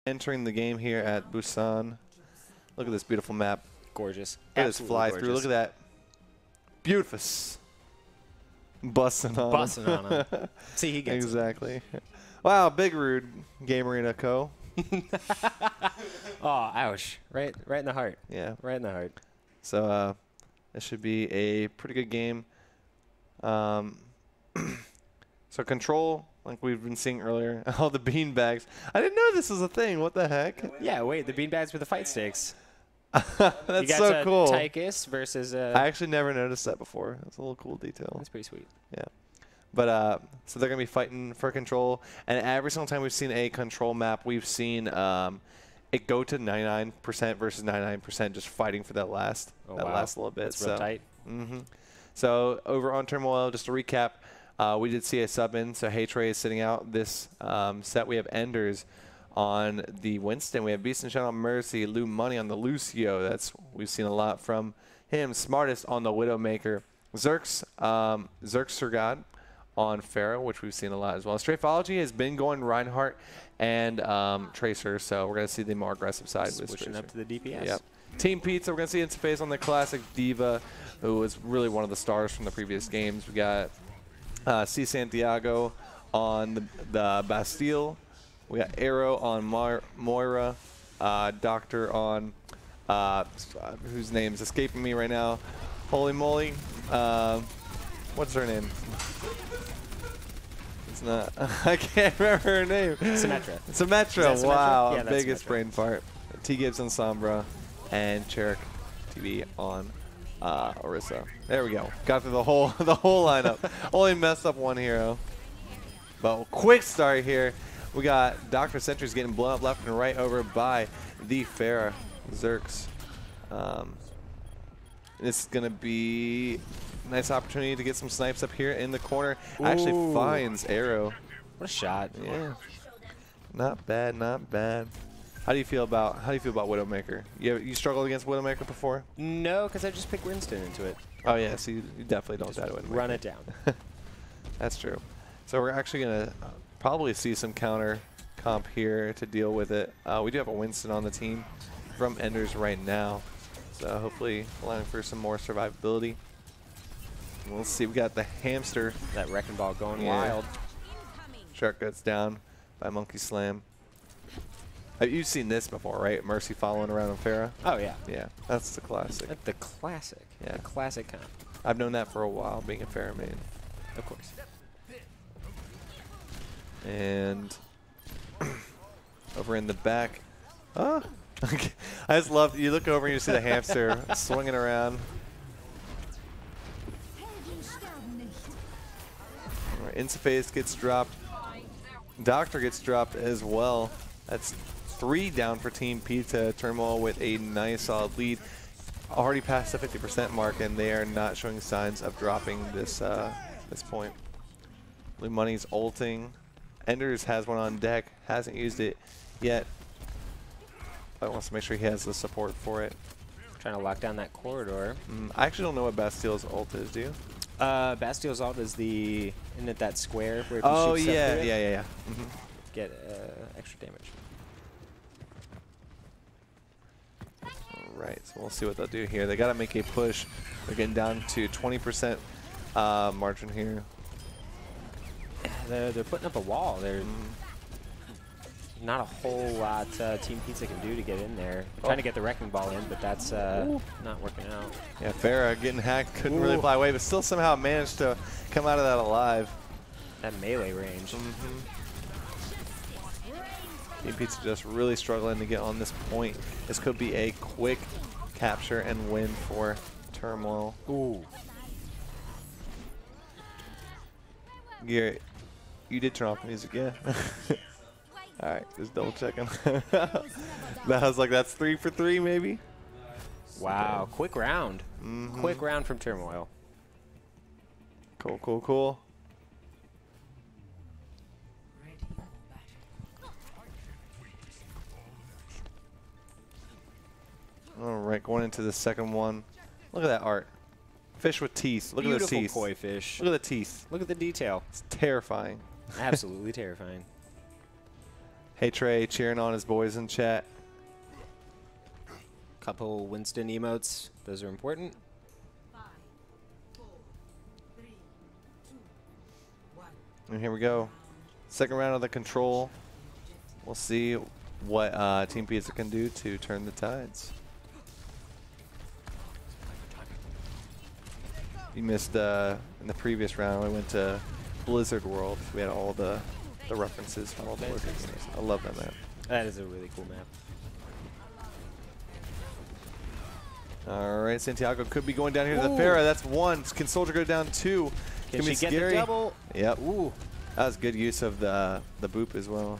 entering the game here at Busan. Look at this beautiful map. Gorgeous. Look at this fly through. Look at that. Beautiful. Busting on him. See, he gets exactly. Wow, big rude Game Arena Co. Oh, ouch. Right in the heart. Yeah. Right in the heart. So this should be a pretty good game. So control, like we've been seeing earlier, all the bean bags. I didn't know this was a thing. What the heck? Yeah, wait, the bean bags with the fight sticks. That's so cool. Tychus versus. I actually never noticed that before. That's a little cool detail. That's pretty sweet. Yeah. But so they're gonna be fighting for control, and every single time we've seen a control map, we've seen it go to 99% versus 99%, just fighting for that last last little bit. That's real tight. So over on Turmoil, just to recap, we did see a sub in. So Haytray is sitting out this set. We have Enders on the Winston. We have Beast and Shadow on Mercy. Lou Money on the Lucio. We've seen a lot from him. Smartest on the Widowmaker. Zerx Surgad on Pharaoh, which we've seen a lot as well. Strafology has been going Reinhardt and Tracer, so we're going to see the more aggressive side with Switching Tracer. up to the DPS. Yep. Team Pizza, we're going to see Interface on the classic Diva, who was really one of the stars from the previous games. We got C. Santiago on the Bastille. We got Arrow on Moira. Doctor on, whose name's escaping me right now. Holy moly. What's her name? It's not. I can't remember her name. Symmetra. Symmetra. Wow. Yeah, biggest Symmetra. brain fart. T. Gibbs on Sombra. And Cherrick TV on Orisa. There we go. Got through the whole lineup. Only messed up one hero. But quick start here. We got Dr. Sentry's getting blown up left and right over by the Pharah Zerx. This is going to be a nice opportunity to get some snipes up here in the corner. Actually finds Arrow. What a shot. Yeah. Not bad, not bad. How do you feel about Widowmaker? You struggled against Widowmaker before? No, because I just picked Winston into it. Oh yeah, so you definitely don't die to Widowmaker. Run it down. That's true. So we're actually gonna probably see some counter comp here to deal with it. We do have a Winston on the team from Enders right now, so hopefully allowing for some more survivability. And we'll see. We got the hamster. That wrecking ball going wild. Shark gets down by Monkey Slam. You've seen this before, right? Mercy following around on Pharah. Oh yeah. Yeah, that's the classic. That's the classic. Yeah. The classic comp. I've known that for a while, being a Pharah main. Of course. And over in the back. Oh, I just love, you look over and you see the hamster swinging around. Right, Interface gets dropped. Doctor gets dropped as well. That's 3 down for Team Pizza. Turmoil with a nice solid lead. Already past the 50% mark, and they are not showing signs of dropping this this point. Blue Money's ulting. Enders has one on deck. Hasn't used it yet. But wants to make sure he has the support for it. Trying to lock down that corridor. I actually don't know what Bastille's ult is, do you? Bastille's ult is the, isn't it that square where if Oh, you shoot yeah. get extra damage. Right, so we'll see what they'll do here. They got to make a push. They're getting down to 20% margin here. They're putting up a wall. There's not a whole lot Team Pizza can do to get in there. Trying to get the wrecking ball in, but that's not working out. Yeah, Pharah getting hacked, couldn't really fly away, but still somehow managed to come out of that alive. That melee range. Team Pizza just really struggling to get on this point. This could be a quick capture and win for Turmoil. Ooh. Garrett, you did turn off the music, yeah? All right, just double checking. That was like, that's 3 for 3 maybe? Wow, quick round. Quick round from Turmoil. Cool, cool, cool. All right, going into the second one. Look at that art. Fish with teeth. Look at the teeth. Beautiful koi fish. Look at the teeth. Look at the detail. It's terrifying. Absolutely terrifying. Hey Trey, cheering on his boys in chat. Couple Winston emotes. Those are important. And here we go. Second round of the control. We'll see what Team Pizza can do to turn the tides. You missed in the previous round. We went to Blizzard World. We had all the references from all the Blizzard games. I love that map. That is a really cool map. All right, Santiago could be going down here to the Pharah. That's one. Can Soldier go down two? Can be she get scary. the double? Yep. Ooh. That was good use of the boop as well.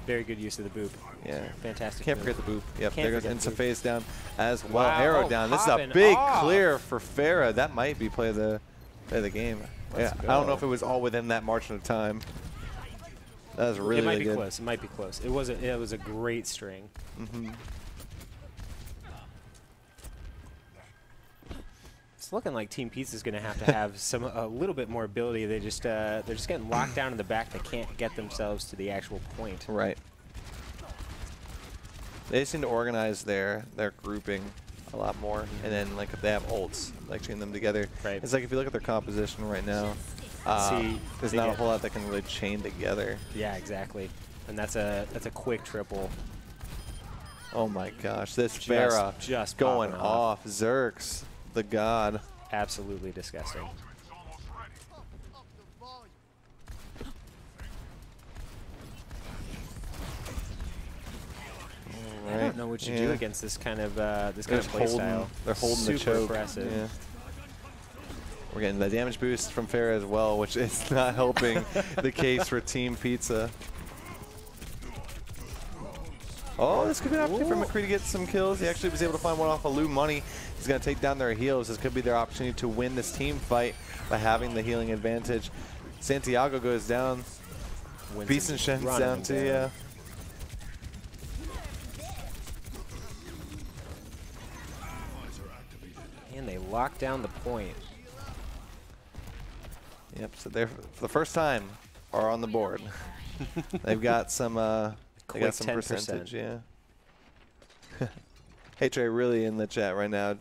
Very good use of the boop. Yeah. Fantastic. Can't move. forget the boop. Yep. Can't there goes forget the Insta phase down as well. Wow. Arrow Oh, down. This is a popping big off. clear for Pharah. That might be play of the game. Let's I don't know go. if it was all within that margin of time. That was really, it might really be good. close. It might be close. It was a great string. It's looking like Team Pizza is going to have a little bit more ability. They're just getting locked down in the back. They can't get themselves to the actual point. Right. They seem to organize their grouping a lot more, and then like if they have ults, like chain them together. Right. It's like if you look at their composition right now, there's not a whole lot that can really chain together. Yeah, exactly. And that's a quick triple. Oh my gosh, this Pharah just going popping off. Zerx, the god. Absolutely disgusting. I don't know what you do against this kind of play style. They're holding Super the choke. Impressive. Yeah. We're getting the damage boost from Pharah as well, which is not helping the case for Team Pizza. Oh, this could be an opportunity for McCree to get some kills. He actually was able to find one off of Lou Money. He's going to take down their heals. This could be their opportunity to win this team fight by having the healing advantage. Santiago goes down. Beast and Shen's down too, yeah. And they lock down the point. Yep, so they're, for the first time, are on the board. They've got some, percentage, yeah. Hey Trey, really in the chat right now,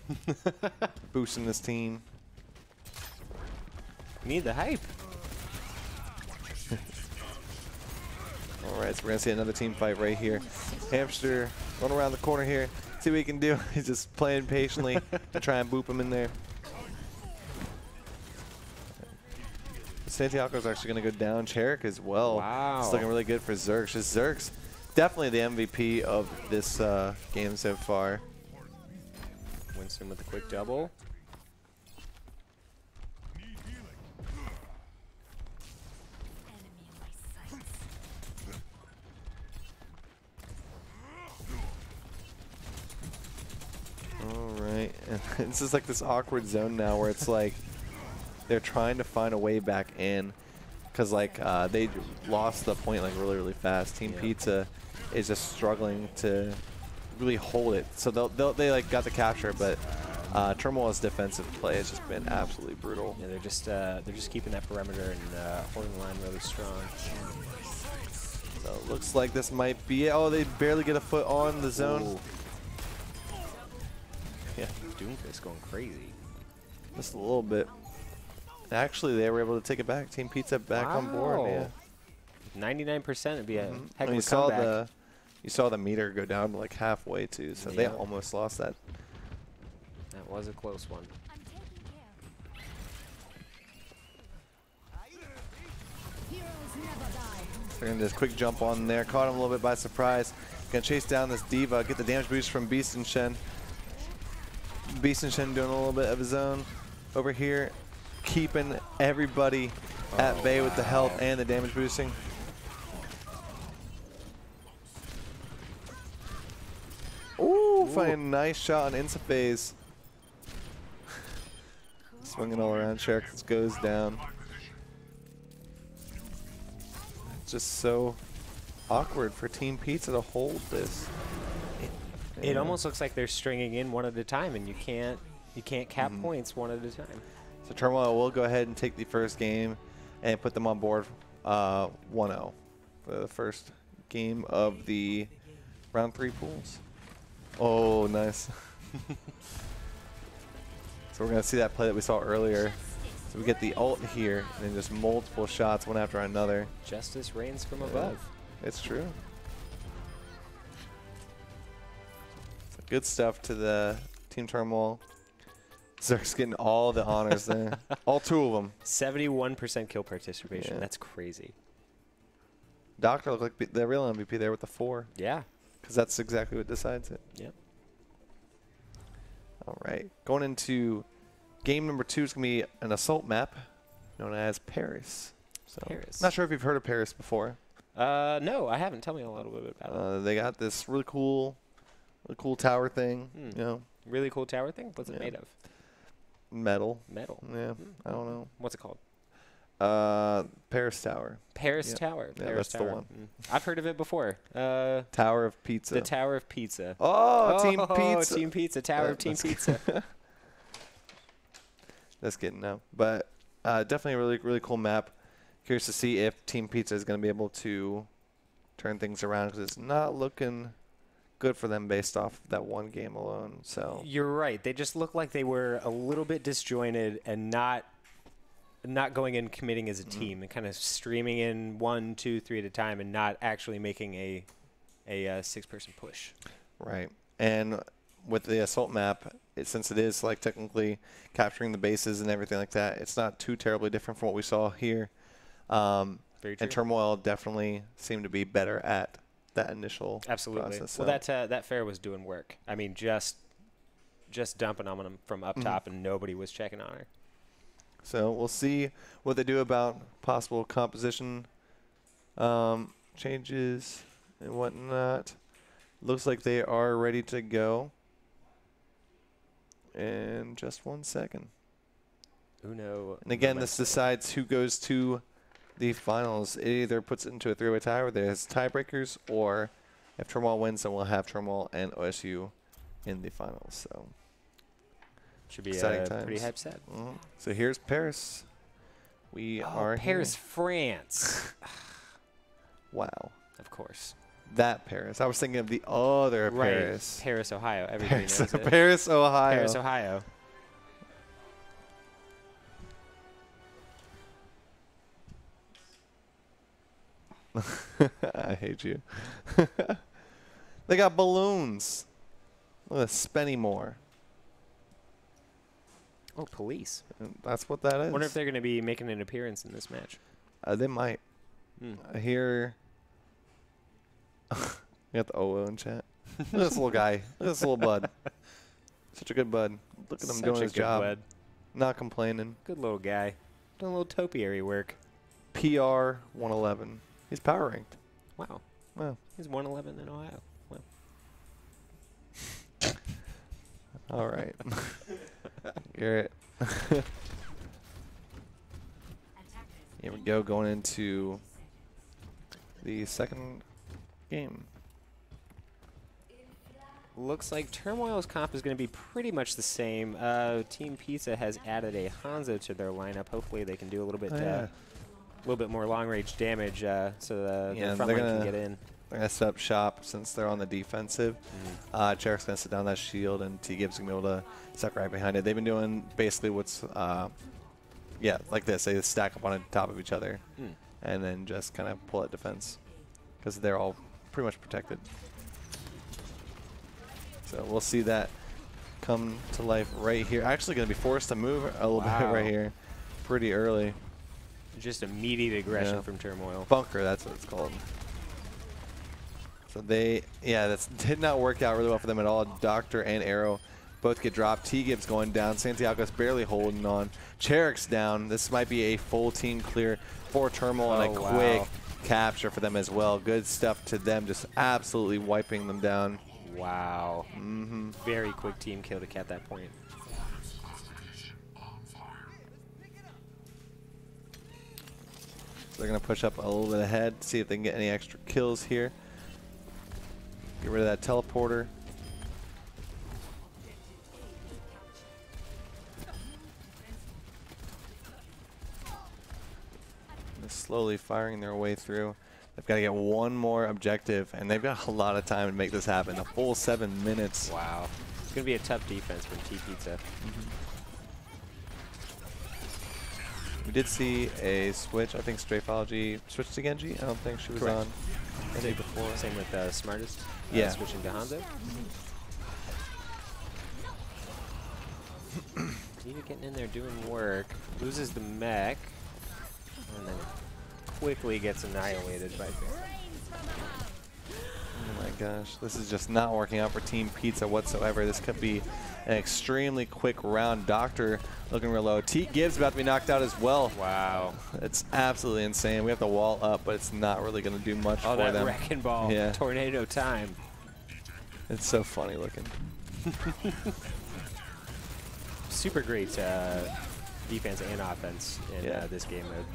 boosting this team. Need the hype. All right, so we're gonna see another team fight right here. Hamster, run around the corner here, see what he can do. He's just playing patiently to try and boop him in there. Santiago's actually going to go down. Cherik as well. Wow. It's looking really good for Zerx. Zerx, definitely the MVP of this game so far. Winston with the quick double. All right. And this is like this awkward zone now where it's like they're trying to find a way back in because like they lost the point like really, really fast. Team Pizza is just struggling to really hold it. So they like got the capture, but Turmoil's defensive play has just been absolutely brutal. Yeah, they're just keeping that perimeter and holding the line really strong. So it looks like this might be it. Oh, they barely get a foot on the zone. Ooh. Yeah, Doomfist going crazy. just a little bit. Actually, they were able to take it back. Team Pizza back on board. Yeah. 99% would be a heck of you a saw comeback. you saw the meter go down to like halfway too, so they almost lost that. That was a close one. They're gonna just quick jump on there, caught him a little bit by surprise. Gonna chase down this Diva, get the damage boost from Beast and Shen. Beast and Shen doing a little bit of his own over here, keeping everybody at bay with the health and the damage boosting. Ooh, finding a nice shot on Insaphase. Swinging all around, Cherik goes down. It's just so awkward for Team Pizza to hold this. It almost looks like they're stringing in one at a time, and you can't cap points one at a time. So Turmoil will go ahead and take the first game and put them on board 1-0 for the first game of the round 3 pools. Oh, nice. So we're going to see that play that we saw earlier. So we get the ult here, and then just multiple shots, one after another. Justice reigns from above. It's true. So good stuff to the Team Turmoil. Zerk's getting all the honors there. All 2 of them. 71% kill participation. Yeah. That's crazy. Doctor looked like the real MVP there with the 4. Yeah. Because that's exactly what decides it. Yep. All right. Going into game number 2 is going to be an assault map known as Paris. So, Paris. Not sure if you've heard of Paris before. No, I haven't. Tell me a little bit about it. They got this really cool tower thing. You know, Really cool tower thing? What's it made of? metal. Metal. Yeah, I don't know. What's it called? Paris Tower. Paris Tower. Yeah, Paris that's Tower. the one. I've heard of it before. Tower of Pizza. The Tower of Pizza. Oh, Team Pizza. Team Pizza. Tower of Team Pizza. Just kidding, no. But definitely a really cool map. Curious to see if Team Pizza is going to be able to turn things around because it's not looking good for them based off that one game alone. So You're right. They just look like they were a little bit disjointed and not going in committing as a team and kind of streaming in 1, 2, 3 at a time and not actually making a 6-person push. right. And with the assault map, since it is like technically capturing the bases and everything like that, it's not too terribly different from what we saw here. Very true. And Turmoil definitely seemed to be better at that initial Absolutely. process. Well, that fair was doing work. I mean, just dumping on them from up top, and nobody was checking on her. So we'll see what they do about possible composition changes and whatnot. Looks like they are ready to go. In just 1 second. Uno. And again, this decides who goes to the finals. It either puts it into a 3-way tie where there's tiebreakers, or if Turmoil wins, then we'll have Turmoil and OSU in the finals. So should be exciting a times. pretty hype set. So here's Paris. We are Paris, here. France. Wow. Of course. That Paris. I was thinking of the other Paris. Paris, Ohio. Everybody knows it. Paris, Ohio. Paris, Ohio. I hate you. They got balloons. Look at Spenny Moore. Oh, police. And that's what that is. I wonder if they're going to be making an appearance in this match. They might. I hear. You got the OO in chat. Look at this little guy. Look at this little bud. Such a good bud. Look at him doing his job. Bud. Not complaining. Good little guy. Doing a little topiary work. PR 111. He's power ranked. Wow. Wow. He's 111 in Ohio. Wow. All right. Garrett. Here we go, going into the second game. Looks like Turmoil's comp is going to be pretty much the same. Team Pizza has added a Hanzo to their lineup. Hopefully they can do a little bit more long-range damage so the front line can get in. They're going to set up shop since they're on the defensive. Cherek's going to sit down that shield, and T-Gibbs going to be able to suck right behind it. They've been doing basically what's, like this. They stack up on top of each other and then just kind of pull at defense because they're all pretty much protected. So we'll see that come to life right here. Actually going to be forced to move a little bit right here pretty early. Just immediate aggression from Turmoil. Bunker, that's what it's called. So that did not work out really well for them at all. Doctor and Arrow both get dropped. T-Gibbs going down. Santiago's barely holding on. Cherek's down. This might be a full team clear for Turmoil and a quick capture for them as well. Good stuff to them, just absolutely wiping them down. Wow. Very quick team kill to cap that point. They're going to push up a little bit ahead, see if they can get any extra kills here. Get rid of that teleporter. They're slowly firing their way through. They've got to get one more objective, and they've got a lot of time to make this happen. A full 7 minutes. Wow. It's going to be a tough defense from T-Pizza. We did see a switch. I think Strafology switched to Genji. I don't think she was Correct. on Genji before. Same with Smartest. Yeah. Switching to Hanzo. Nita getting in there doing work. Loses the mech. And then quickly gets annihilated by Fair. Oh my gosh, this is just not working out for Team Pizza whatsoever. This could be an extremely quick round. Doctor looking real low. T Gibbs about to be knocked out as well. Wow. It's absolutely insane. We have the wall up, but it's not really going to do much for that them. wrecking ball. Yeah. Tornado time. It's so funny looking. Super great defense and offense in this game mode.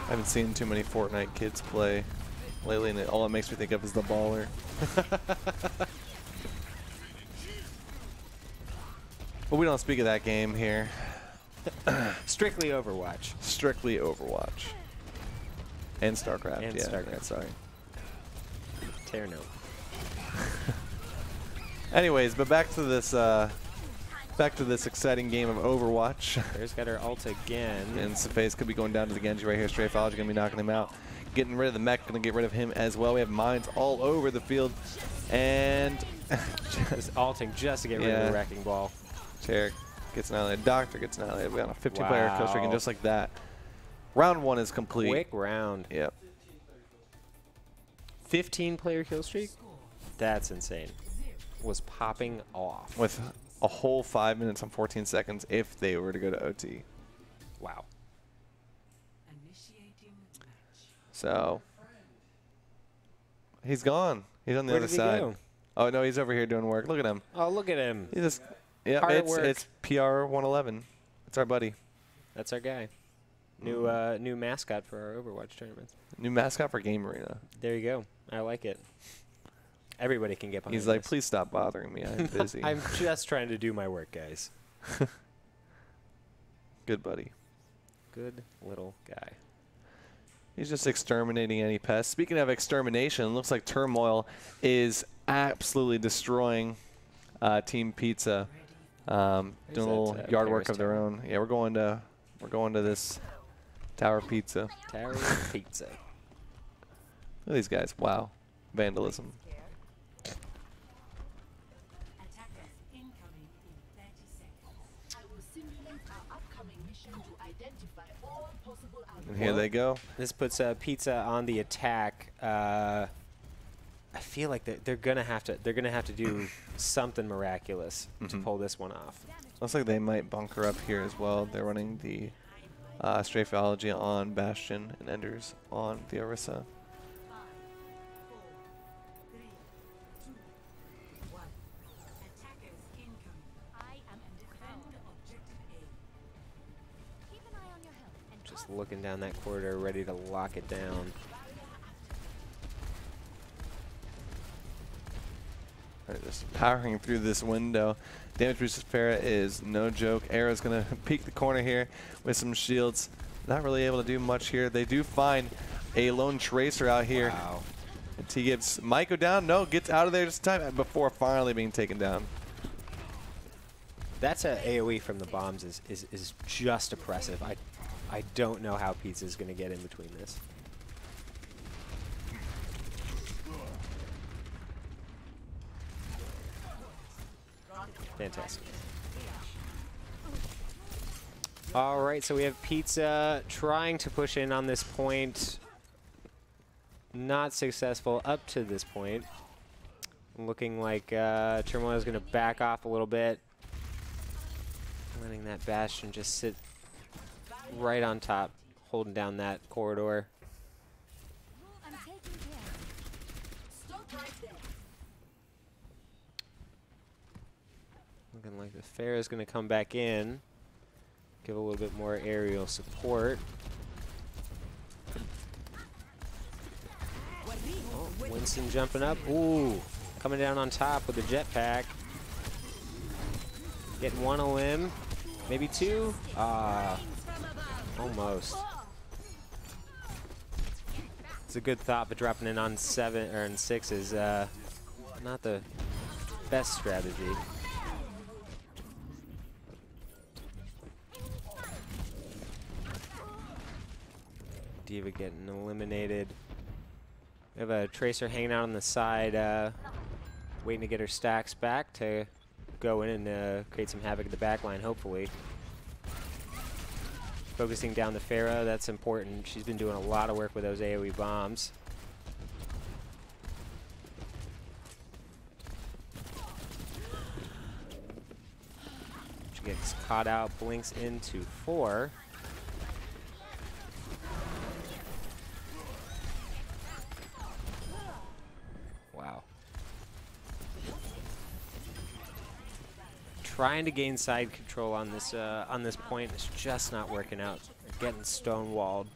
I haven't seen too many Fortnite kids play lately, and all it makes me think of is the baller. But we don't speak of that game here. Strictly Overwatch. Strictly Overwatch. And StarCraft. And yeah, StarCraft. yeah, sorry. Tear note. Anyways, but back to this exciting game of Overwatch. There's got her ult again. And Safe's could be going down to the Genji right here. Strafology going to be knocking him out. Getting rid of the mech, going to get rid of him as well. We have mines all over the field. And just ulting just to get rid of the wrecking ball. Cherrick gets annihilated. Doctor gets annihilated. We got a 15-player kill streak, and just like that, round 1 is complete. Quick round. Yep. 15-player kill streak? That's insane. Was popping off. With a whole 5 minutes and 14 seconds if they were to go to OT. Wow. So he's gone. He's on the Where other did he side. go? Oh no, he's over here doing work. Look at him. Oh, look at him. He just Hard at work. it's PR 111. It's our buddy. That's our guy. New mascot for our Overwatch tournaments. New mascot for Game Arena. There you go. I like it. Everybody can get behind He's like, this. please stop bothering me. I'm busy. I'm just trying to do my work, guys. Good buddy. Good little guy. He's just exterminating any pests. Speaking of extermination, it looks like Turmoil is absolutely destroying Team Pizza. Doing a little yard work of their own. Yeah, we're going to this Tower Pizza. Tower Pizza. Look at these guys. Wow. Vandalism. And here they go. This puts Pizza on the attack. I feel like they're gonna have to do something miraculous to pull this one off. Looks like they might bunker up here as well. They're running the Strafology on Bastion and Enders on the Orisa. Just looking down that corridor, ready to lock it down. They're just powering through this window. Damage versus Farah is no joke. Arrow's going to peek the corner here with some shields. Not really able to do much here. They do find a lone tracer out here. Wow. And T gives Mike go down. No, gets out of there just in time before finally being taken down. That's a AoE from the bombs is just oppressive. I don't know how Pizza's going to get in between this. Fantastic. All right, so we have Pizza trying to push in on this point. Not successful up to this point. Looking like Turmoil is going to back off a little bit. Letting that Bastion just sit right on top, holding down that corridor. Looking like the Fair is going to come back in, give a little bit more aerial support. Oh, Winston jumping up. Ooh, coming down on top with the jetpack. Getting one a limb, maybe two. Almost. It's a good thought, but dropping in on 7 or in 6 is not the best strategy. D.Va getting eliminated. We have a Tracer hanging out on the side, waiting to get her stacks back to go in and create some havoc in the back line, hopefully. Focusing down the Pharah, that's important. She's been doing a lot of work with those AoE bombs. She gets caught out, blinks into 4. Wow. Trying to gain side control on this point. It's just not working out. They're getting stonewalled.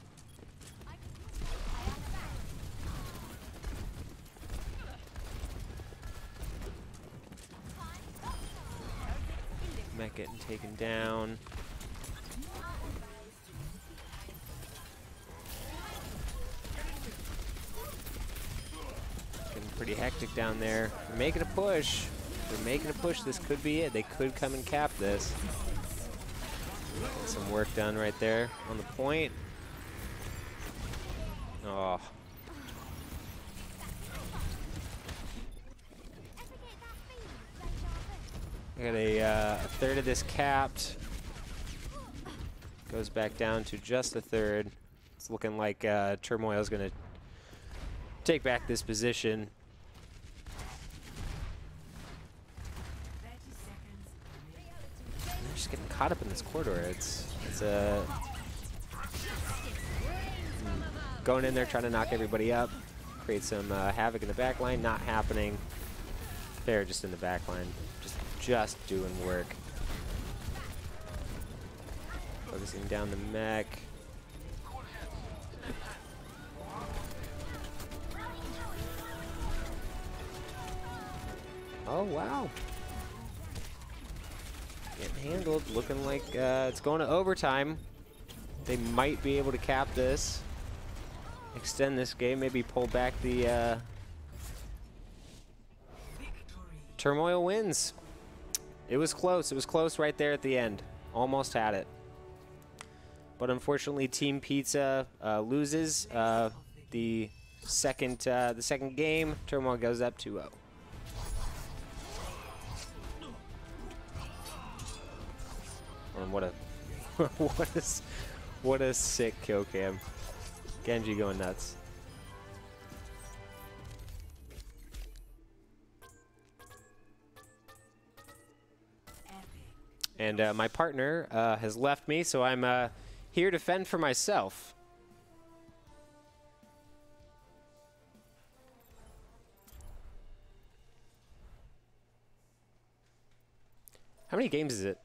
Mech getting taken down. Getting pretty hectic down there. They're making a push. They're making a push. This could be it. They could come and cap this. Get some work done right there on the point. Oh. I got a third of this capped. Goes back down to just a third. It's looking like Turmoil is going to take back this position. They're just getting caught up in this corridor. It's going in there trying to knock everybody up, create some havoc in the back line. Not happening. They're just in the back line, just doing work. Focusing down the mech. Oh, wow. Getting handled. Looking like it's going to overtime. They might be able to cap this. Extend this game. Maybe pull back the... Turmoil wins. It was close. It was close right there at the end. Almost had it. But unfortunately, Team Pizza loses the second game. Turmoil goes up 2-0. And what a sick kill cam. Genji going nuts. And my partner has left me, so I'm here to fend for myself. How many games is it?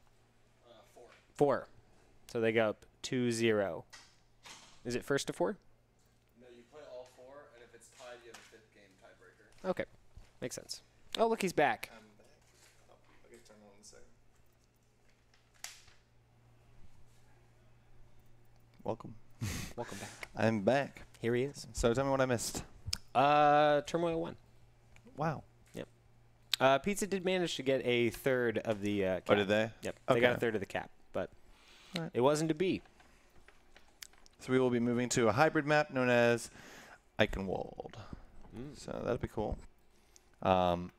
4. So they go up 2-0. Is it first to 4? No, you play all 4, and if it's tied, you have a 5th game tiebreaker. Okay, makes sense. Oh, look, he's back. I'm back. Oh, I'll get turned on in a second. Welcome. Welcome back. I'm back. Here he is. So tell me what I missed. Turmoil won. Wow. Yep. Pizza did manage to get a third of the cap. Oh, did they? Yep. Okay. They got a third of the cap, but it wasn't to be. So we will be moving to a hybrid map known as Eichenwald. So that'll be cool. So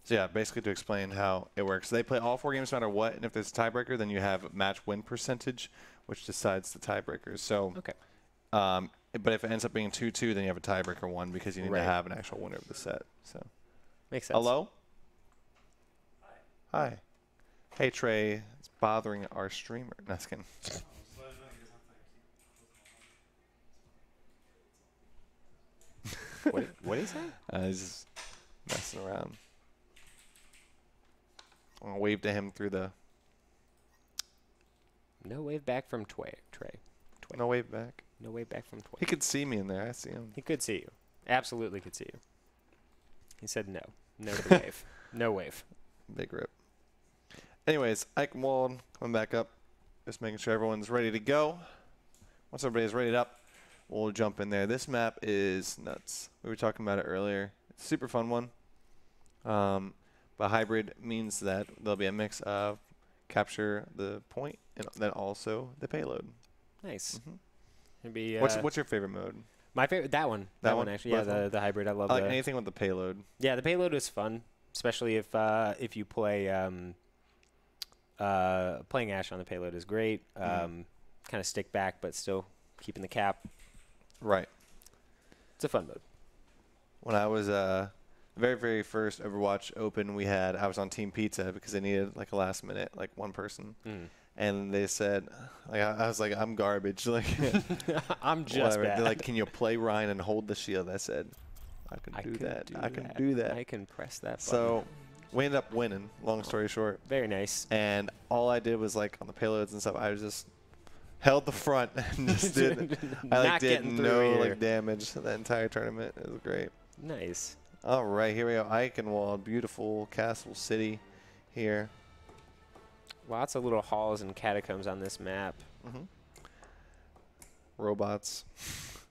yeah, basically to explain how it works. They play all 4 games no matter what, and if there's a tiebreaker, then you have match win percentage, which decides the tiebreakers. So, Okay. But if it ends up being 2-2, then you have a tiebreaker 1 because you need to have an actual winner of the set. So, Makes sense. hello? Hi. Hey, Trey. It's bothering our streamer. No, just kidding. What is that? He's just messing around. I'm going to wave to him through the... No wave back from Trey. No wave back. No wave back from Tway. He could see me in there. I see him. He could see you. Absolutely could see you. He said no. No to the wave. No wave. Big rip. Anyways, Eichenwald coming back up. Just making sure everyone's ready to go. Once everybody's ready up, we'll jump in there. This map is nuts. We were talking about it earlier. It's a super fun one. But hybrid means that there'll be a mix of capture the point and then also the payload. Nice. Mm-hmm. It'd be, What's your favorite mode? My favorite, that one. That one actually. Yeah, the hybrid. I love I like anything with the payload. Yeah, the payload is fun, especially if you play playing Ash on the payload is great. Kind of stick back, but still keeping the cap. Right. It's a fun mode. When I was very, very first Overwatch Open, I was on Team Pizza because they needed like a last minute, like one person. And they said, like, I was like, I'm garbage. Like, I'm just bad. They're like, can you play Ryan and hold the shield? I said, I can do that. I can do that. I can press that button. So we ended up winning, long story short. Very nice. And all I did was, like, on the payloads and stuff, I was just held the front and just did no like damage the entire tournament. It was great. Nice. All right, here we go. Eichenwald, beautiful castle city here. Lots of little halls and catacombs on this map. Robots.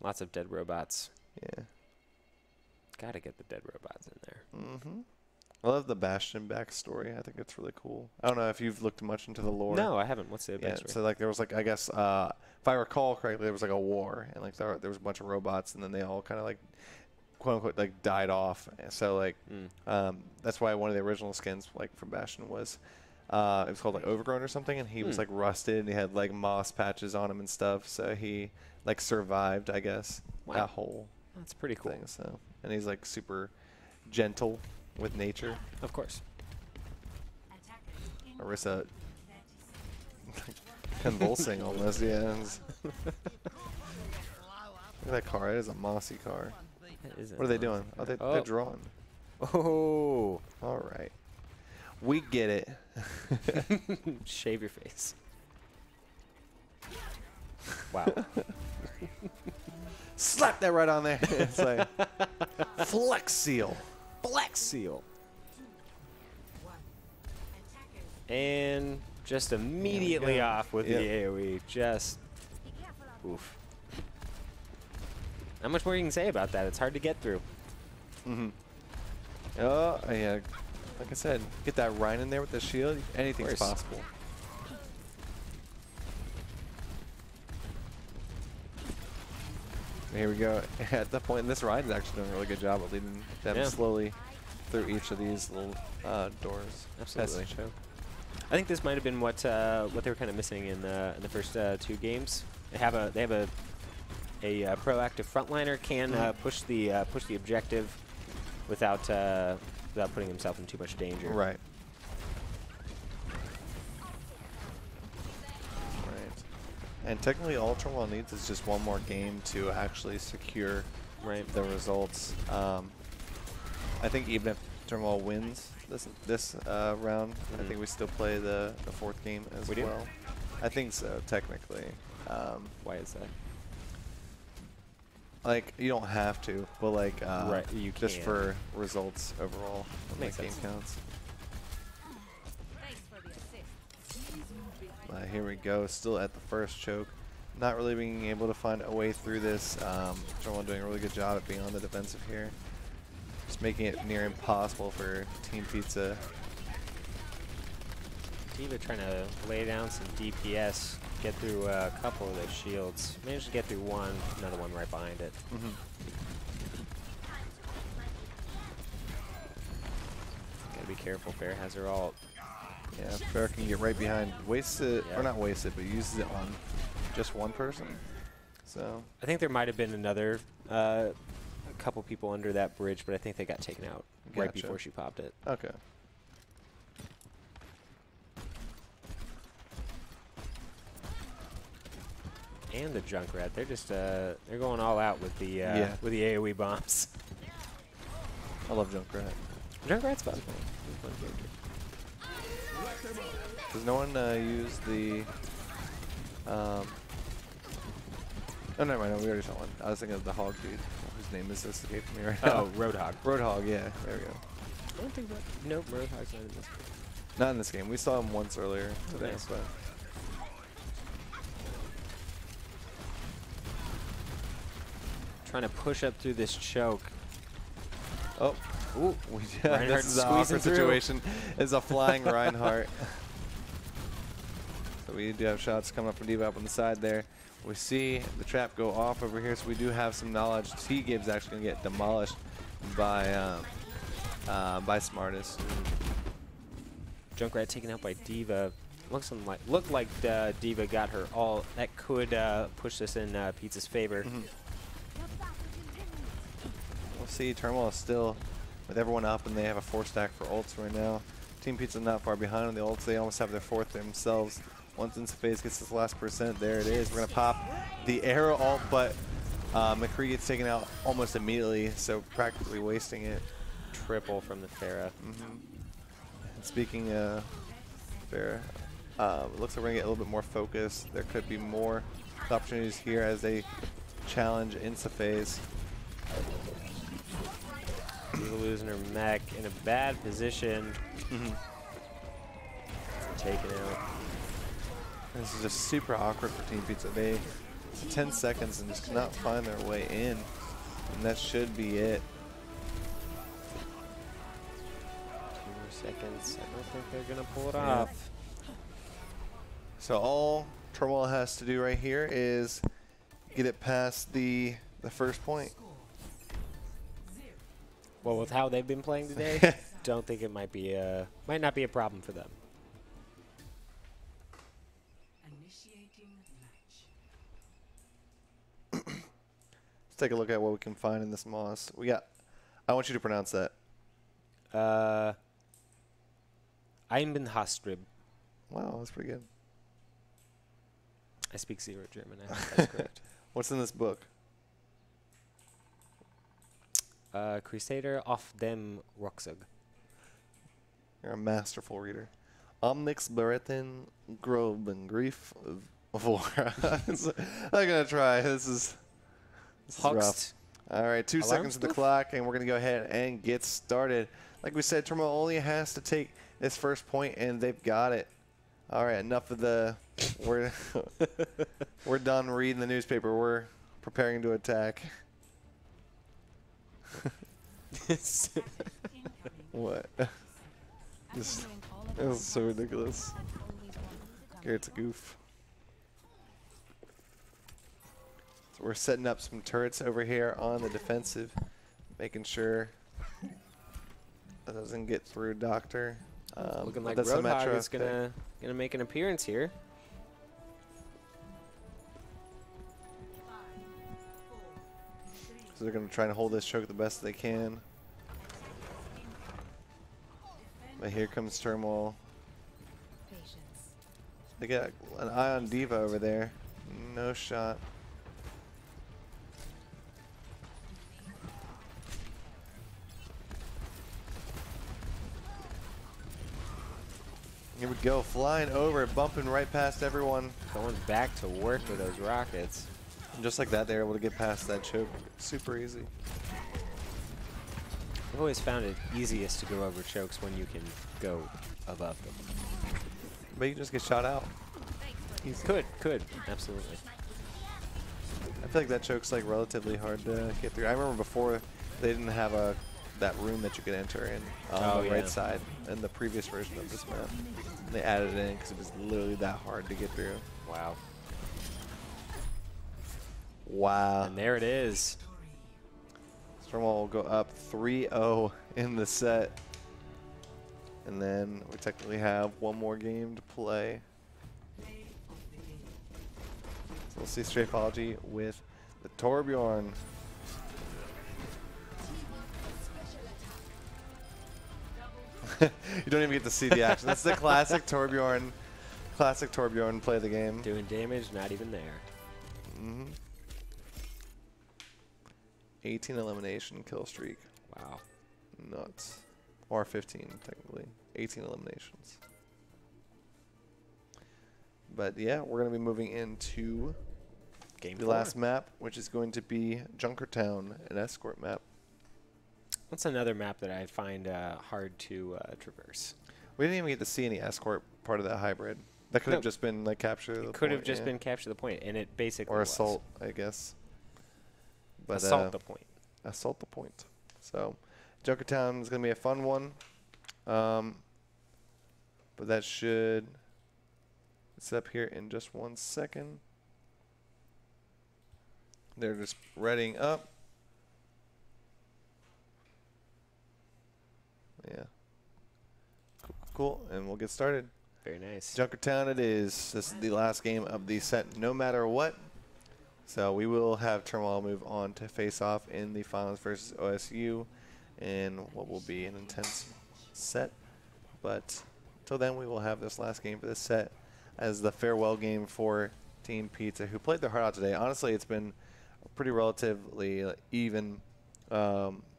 Lots of dead robots. Yeah. Gotta get the dead robots in there. I love the Bastion backstory. I think it's really cool. I don't know if you've looked much into the lore. No, I haven't. What's the backstory? So like there was like, I guess if I recall correctly, there was like a war and like there was a bunch of robots and then they all kind of like quote unquote like died off. So like that's why one of the original skins like from Bastion was it was called like Overgrown or something, and he was like rusted and he had like moss patches on him and stuff. So he like survived, I guess, that whole That's pretty cool. thing. So and he's like super gentle with nature. Of course. Orisa convulsing almost, yeah. Look at that car. It is a mossy car. What are they doing? Oh, they're drawing. Oh. All right. We get it. Shave your face. Wow. Slap that right on there. It's like Flex Seal. Flex Seal. And just immediately off with the AoE. Just oof. Not much more you can say about that. It's hard to get through. Oh, yeah. Like I said, get that Rhine in there with the shield. Anything's possible. Here we go. At that point, this Rhine is actually doing a really good job of leading them slowly through each of these little doors. Absolutely. I think this might have been what they were kind of missing in the first two games. They have a proactive frontliner can push the objective without putting himself in too much danger. Right. And technically, all Turmoil needs is just one more game to actually secure the results. I think even if Turmoil wins this round, I think we still play the fourth game as well. I think so, technically. Why is that? Like, you don't have to, but like you just can. for results overall when Makes the game sense. counts. Here we go, still at the first choke. Not really being able to find a way through this. Turmoil doing a really good job at being on the defensive here. Just making it near impossible for Team Pizza. Diva trying to lay down some DPS, get through a couple of those shields. Managed to get through one, another one right behind it. Gotta be careful, Fair has her ult. Yeah, Fair can get right behind. Wastes it, or not waste it, but uses it on just one person. So I think there might have been another a couple people under that bridge, but I think they got taken out right before she popped it. Okay. And the Junkrat, they're just they're going all out with the AoE bombs. I love Junkrat. Junkrat's fun. Fun character. Does no one use the oh, never mind, no, we already saw one. I was thinking of the hog dude, whose name is escaping from me right now. Oh, Roadhog. Roadhog, yeah, there we go. I don't think that. Nope, Roadhog's not in this game. Not in this game. We saw him once earlier today, Nice. but Trying to push up through this choke. Oh, ooh, this is an awkward situation. It's a flying Reinhardt. So we do have shots coming up from D.Va up on the side there. We see the trap go off over here, so we do have some knowledge. T-Gibb's actually going to get demolished by Smartest. Junkrat taken out by D.Va. Looked like D.Va got her all. That could push this in Pizza's favor. We'll see. Turmoil is still with everyone up, and they have a 4-stack for ults right now. Team Pizza not far behind on the ults. They almost have their 4th themselves. Once InstaPhase gets this last percent, there it is. We're going to pop the arrow ult, but McCree gets taken out almost immediately, so practically wasting it. Triple from the Pharah. And speaking of Pharah, it looks like we're going to get a little bit more focus. There could be more opportunities here as they challenge InstaPhase. Losing her mech in a bad position. Taken out. This is just super awkward for Team Pizza. They 10 seconds and just cannot find their way in, and that should be it. 2 more seconds. I don't think they're gonna pull it off. So all Turmoil has to do right here is get it past the first point. Well, with how they've been playing today, don't think it might not be a problem for them. Let's take a look at what we can find in this moss. We got. I want you to pronounce that. Ein bin Hastrib. Wow, that's pretty good. I speak 0 German. I think that's correct. What's in this book? Crusader auf dem Rucksack. You're a masterful reader. Omnix Beretin Groben Grief Vor. I'm gonna try. This is rough. All right, 2 seconds of the clock, and we're gonna go ahead and get started. Like we said, Turmoil only has to take this first point, and they've got it. All right, enough of the. We're done reading the newspaper. We're preparing to attack. What? This is so ridiculous. Garrett's a goof. So we're setting up some turrets over here on the defensive, making sure that doesn't get through Doctor. Looking like Roadhog is gonna make an appearance here. So they're going to try and hold this choke the best they can. But here comes Turmoil. They got an eye on D.Va over there. No shot. Here we go, flying over, bumping right past everyone. Going back to work with those rockets. And just like that, they're able to get past that choke super easy. I've always found it easiest to go over chokes when you can go above them. But you just get shot out. Could, absolutely. I feel like that choke's like relatively hard to get through. I remember before they didn't have that room that you could enter in on the right side in the previous version of this map. And they added it in because it was literally that hard to get through. Wow. Wow. And there it is. Turmoil will go up 3-0 in the set. And then we technically have one more game to play. So we'll see Strafology with the Torbjorn. You don't even get to see the action. That's the classic Torbjorn play of the game. Doing damage, not even there. 18 elimination kill streak. Wow. Nuts. Or 15, technically. 18 eliminations. But yeah, we're going to be moving into Game the last map, which is going to be Junkertown, an escort map. That's another map that I find hard to traverse. We didn't even get to see any escort part of that hybrid. That could have just been like capture the point. Could have just been capture the point, and it basically or was. assault, I guess. But, assault the point. Assault the point. So Junkertown is going to be a fun one. But that should set up here in just 1 second. They're just readying up. Yeah. Cool. And we'll get started. Very nice. Junkertown it is. This is the last game of the set no matter what. So we will have Turmoil move on to face off in the finals versus OSU in what will be an intense set. But until then, we will have this last game for this set as the farewell game for Team Pizza, who played their heart out today. Honestly, it's been a pretty relatively even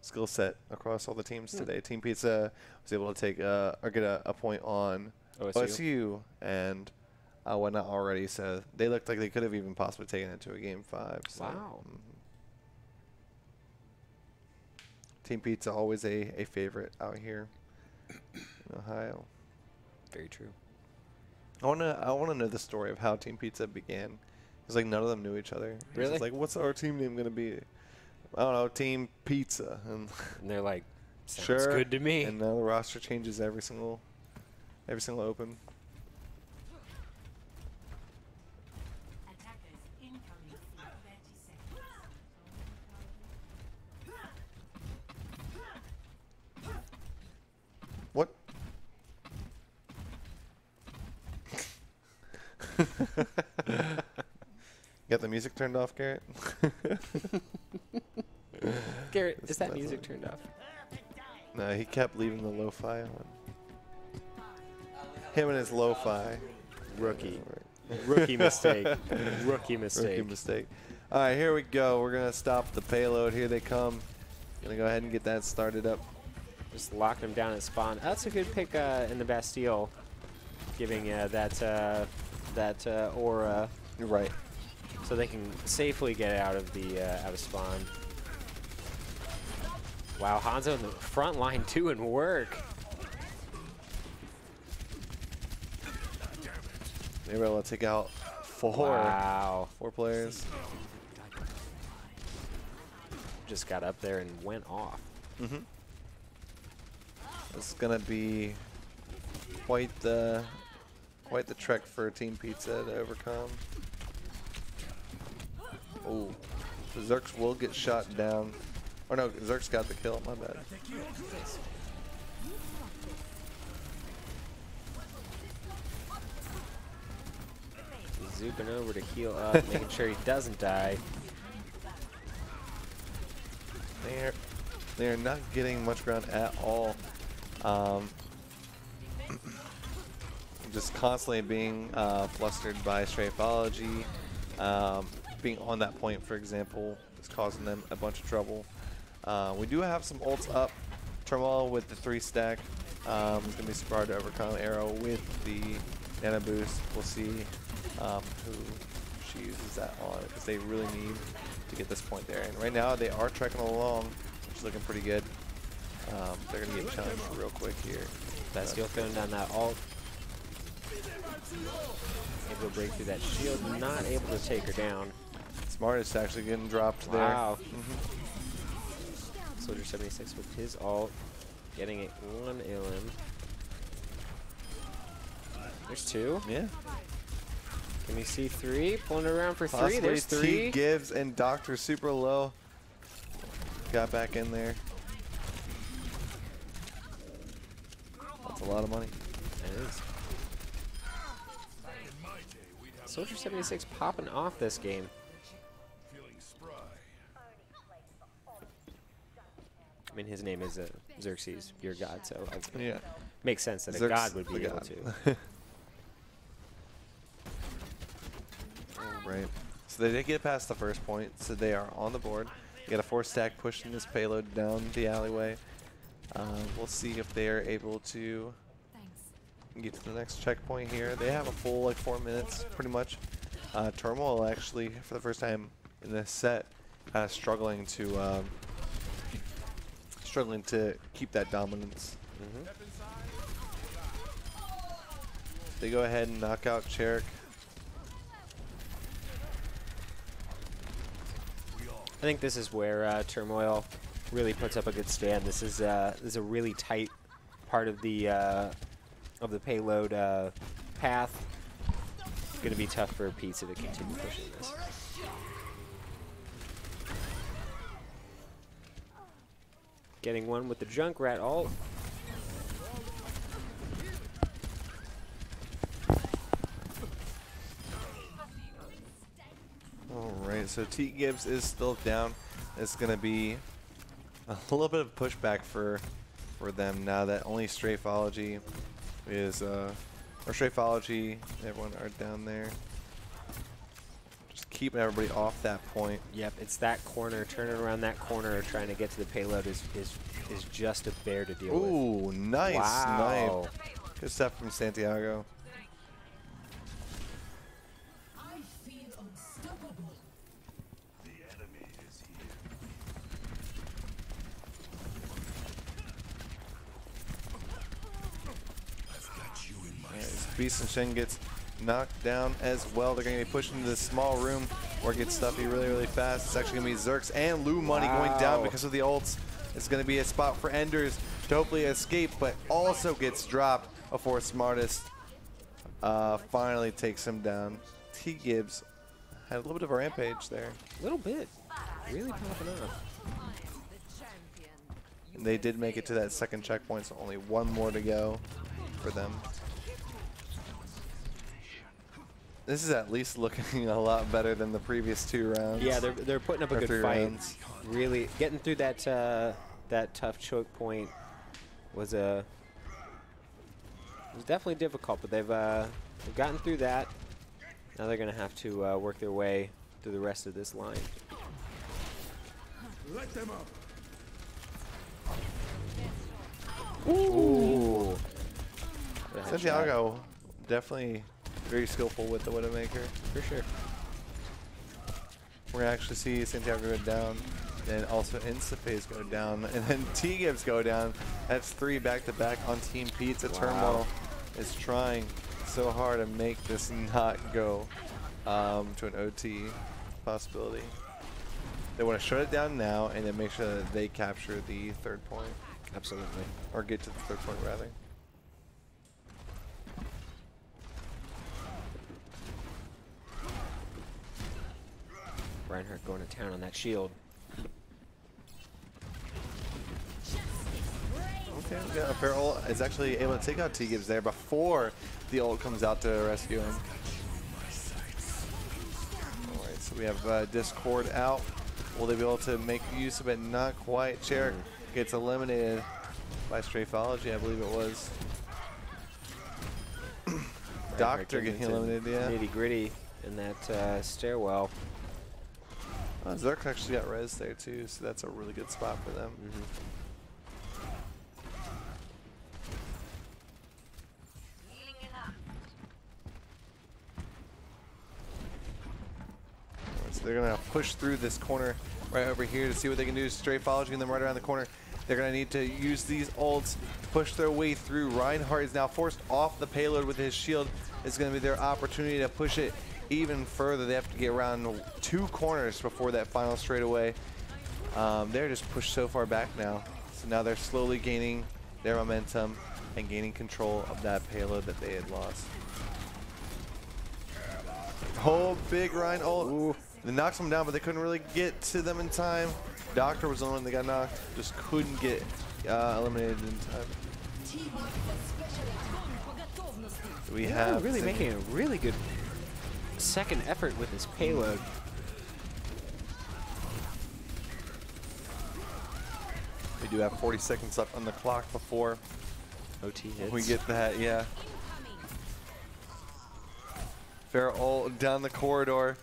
skill set across all the teams today. Team Pizza was able to take or get a point on OSU and whatnot already, so they looked like they could have even possibly taken it to a game 5. So. Wow. Team Pizza always a favorite out here in Ohio. Very true. I wanna know the story of how Team Pizza began. Because like none of them knew each other. Really? It's like, what's our team name gonna be? I don't know, Team Pizza. And they're like, sounds sure, good to me. And now the roster changes every single open. What? Got the music turned off, Garrett? Garrett, is that music turned off? No, he kept leaving the lo-fi on. Him and his lo-fi. Rookie. Right. Rookie mistake. Rookie mistake. Rookie mistake. All right, here we go. We're going to stop the payload. Here they come. Going to go ahead and get that started up. Just locking them down at spawn. That's a good pick in the Bastille, giving that aura. You're right. So they can safely get out of the out of spawn. Wow, Hanzo in the front line doing work. They were able to take out four players. Just got up there and went off. Mm-hmm. It's gonna be quite the trek for Team Pizza to overcome. Oh, Zerx will get shot down. Or no, Zerx got the kill. My bad. Zooping over to heal up, making sure he doesn't die. They are not getting much ground at all. Just constantly being flustered by strafology. Being on that point, for example, is causing them a bunch of trouble. We do have some ults up. Turmoil with the 3-stack is going to be smart to overcome Arrow with the Nano Boost. We'll see who she uses that on, because they really need to get this point there. And right now they are trekking along, which is looking pretty good. They're going to get challenged real quick here. Bastille throwing down that ult. Able to break through that shield, not able to take her down. Smartest actually getting dropped there. Wow. Soldier 76 with his ult, getting it one Illim. There's 2. Yeah. Can we see 3? Pulling it around for 3. Possibly There's 3. T Gibbs and Dr. super low. Got back in there. That's a lot of money. It is. Soldier 76 popping off this game. I mean, his name is Xerxes, your god, so yeah, makes sense that a god would be able to. Right. So they did get past the first point, so they are on the board. They got a 4-stack pushing this payload down the alleyway. We'll see if they are able to get to the next checkpoint here. They have a full 4 minutes, pretty much. Turmoil actually, for the first time in this set, struggling to keep that dominance. They go ahead and knock out Cherrick. I think this is where Turmoil really puts up a good stand. This is a really tight part of the payload path. It's going to be tough for Pizza to continue pushing this. Getting one with the Junkrat ult. Alright, so T Gibbs is still down. It's going to be a little bit of pushback for them now that only Strafology is, or Strafology, everyone are down there. Just keeping everybody off that point. Yep, it's that corner, turning around that corner, trying to get to the payload is just a bear to deal with. Ooh, nice Wow. snipe. Good stuff from Santiago. Beast and Shen gets knocked down as well. They're going to be pushed into this small room where it gets stuffy really, really fast. It's actually going to be Zerx and Lou Money going down because of the ults. It's going to be a spot for Enders to hopefully escape, but also gets dropped before Smartest finally takes him down. T Gibbs had a little bit of a rampage there. A little bit. Really popping off. And they did make it to that second checkpoint, so only one more to go for them. This is at least looking a lot better than the previous 2 rounds. Yeah, they're putting up a good fight. Rounds. Really getting through that that tough choke point was definitely difficult, but they've gotten through that. Now they're gonna have to work their way through the rest of this line. Let them up. Ooh. Santiago definitely very skillful with the Widowmaker. For sure. We're gonna actually see Santiago go down, then also Instaface go down, and then T Gibbs go down. That's 3 back-to-back on Team Pizza. Wow. Turmoil is trying so hard to make this not go to an OT possibility. They want to shut it down now and then make sure that they capture the 3rd point. Absolutely. Or get to the 3rd point, rather. Reinhardt going to town on that shield. Okay, we got a Feral is actually able to take out T Gibbs there before the ult comes out to rescue him. Alright, so we have Discord out. Will they be able to make use of it? Not quite. Cherrick gets eliminated by Strafology, I believe it was. Doctor getting eliminated, yeah. Nitty gritty in that stairwell. Zerk actually got res there too, so that's a really good spot for them. So they're gonna push through this corner right over here to see what they can do. Strafology and them right around the corner. They're gonna need to use these ults to push their way through. Reinhardt is now forced off the payload with his shield. It's gonna be their opportunity to push it even further. They have to get around 2 corners before that final straightaway. They're just pushed so far back now. So now they're slowly gaining their momentum and gaining control of that payload that they had lost. Oh, big Ryan ult. Ooh. They knocks them down, but they couldn't really get to them in time. Doctor was the one that got knocked. Just couldn't get eliminated in time. We have really making a really good second effort with his payload. We do have 40 seconds left on the clock before OT hits. we get that, yeah. Fair ult down the corridor.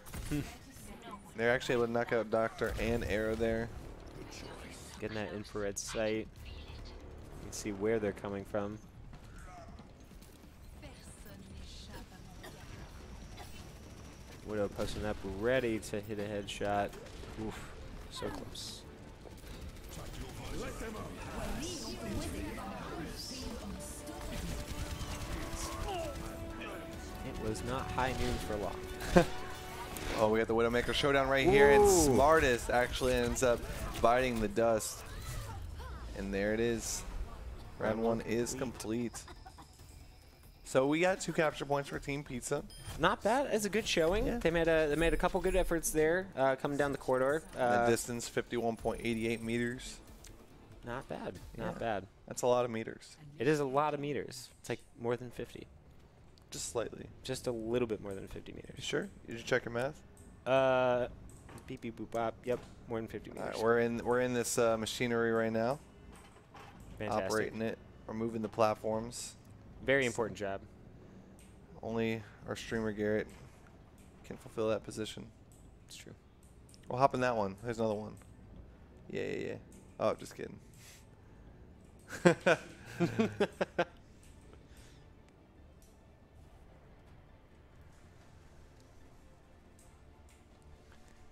They're actually able to knock out Doctor and Arrow there. Getting that infrared sight. You can see where they're coming from. Widow posting up, ready to hit a headshot. Oof, so close. It was not high noon for long. Oh, we got the Widowmaker showdown right here, and Ooh. Smartest actually ends up biting the dust. And there it is. Round one is complete. So we got 2 capture points for Team Pizza. Not bad. It's a good showing. Yeah. They made a couple good efforts there, coming down the corridor. The distance, 51.88 meters. Not bad. Yeah. Not bad. That's a lot of meters. It is a lot of meters. It's like more than 50. Just slightly. Just a little bit more than 50 meters. You sure? Did you check your math? Beep beep boop bop. Yep, more than 50 meters. All right, we're in this machinery right now. Fantastic. Operating it. We're moving the platforms. Very important job. Only our streamer Garrett can fulfill that position. It's true. We'll hop in that one. There's another one. Yeah. Oh, just kidding.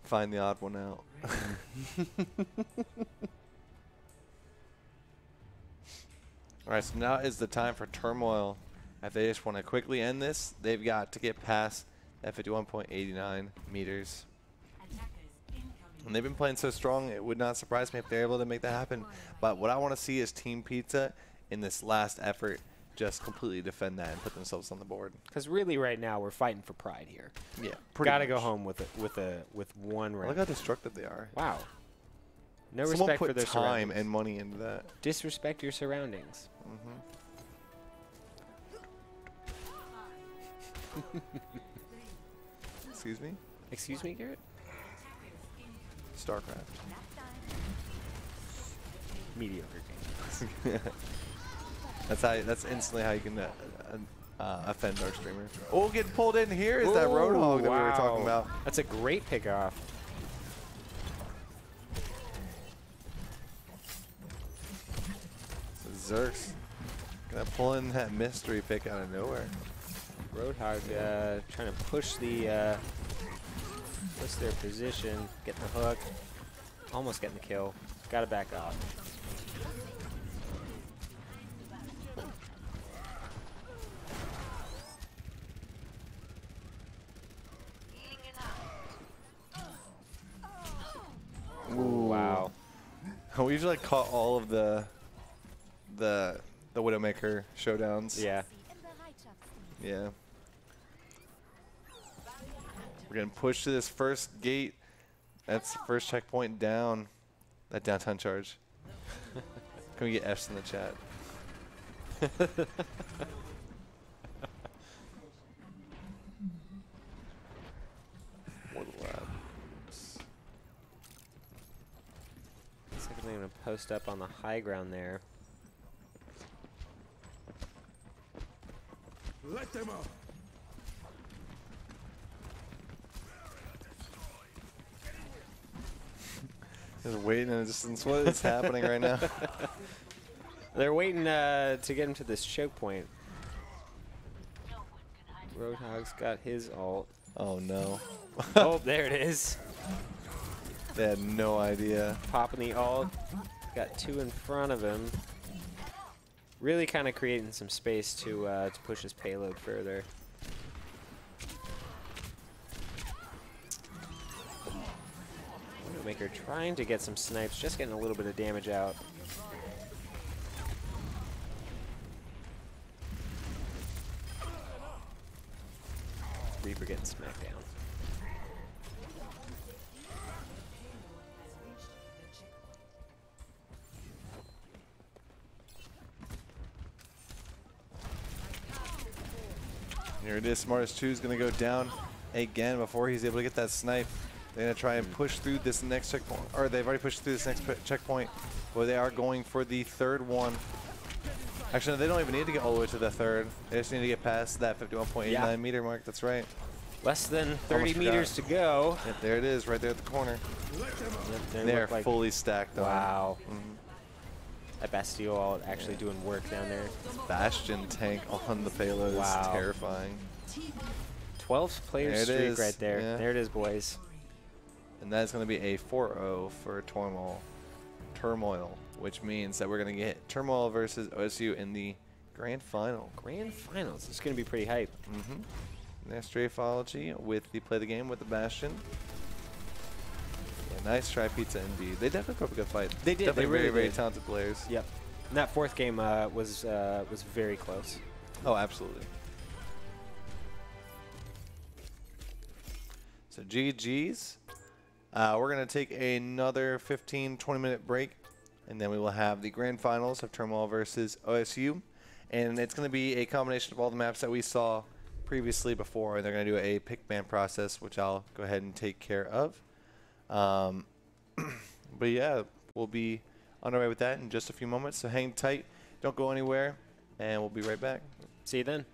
Find the odd one out. All right, so now is the time for Turmoil. If they just want to quickly end this, they've got to get past that 51.89 meters. And they've been playing so strong, it would not surprise me if they're able to make that happen. But what I want to see is Team Pizza in this last effort just completely defend that and put themselves on the board. Because really, right now we're fighting for pride here. Yeah, Gotta go home with one round. Look how destructive they are. Wow. No Someone respect put for their time surroundings. and money into that. Disrespect your surroundings. Excuse me? Excuse me, Garrett? StarCraft. Mediocre game. That's instantly how you can offend our streamer. Oh, getting pulled in here is that Roadhog that we were talking about. That's a great pickoff. So Zerx gonna pull in that mystery pick out of nowhere. Roadhog trying to push their position, get the hook, almost getting the kill. Gotta back off. Ooh. Wow. We usually caught all of the Widowmaker showdowns. Yeah. Yeah. We're getting pushed to this first gate. That's the first checkpoint down. That downtown charge. Can we get F's in the chat? What a lab. Looks like they're going to post up on the high ground there. Let them up. Just waiting in the distance. What is happening right now? They're waiting to get him to this choke point. Roadhog's got his ult. Oh no. Oh, there it is. They had no idea. Popping the ult. Got 2 in front of him. Really kind of creating some space to push his payload further. Widowmaker trying to get some snipes, just getting a little bit of damage out. Reaper getting smacked down. Here it is. Smartest 2 is going to go down again before he's able to get that snipe. They're going to try and push through this next checkpoint. Or they've already pushed through this next checkpoint. Where they are going for the third one. Actually, they don't even need to get all the way to the third. They just need to get past that 51.89 meter mark. That's right. Less than 30 meters to go. Yep, there it is, right there at the corner. Yep, They're fully stacked on. Wow. That Bastille ult actually doing work down there. Bastion tank on the payload is terrifying. 12 player streak right there. Yeah. There it is, boys. And that's going to be a 4-0 for Turmoil, which means that we're going to get Turmoil versus OSU in the grand final. Grand finals. It's going to be pretty hype. There's Strafology with the play the game with the Bastion. Yeah, nice try, Pizza, indeed. They definitely put up a good fight. They did. Definitely They really very did. talented players. Yep. And that fourth game was very close. Oh, absolutely. So GG's. We're going to take another 15-20 minute break, and then we will have the grand finals of Turmoil versus OSU. And it's going to be a combination of all the maps that we saw previously before. They're going to do a pick ban process, which I'll go ahead and take care of. But yeah, we'll be on our way with that in just a few moments. So hang tight. Don't go anywhere, and we'll be right back. See you then.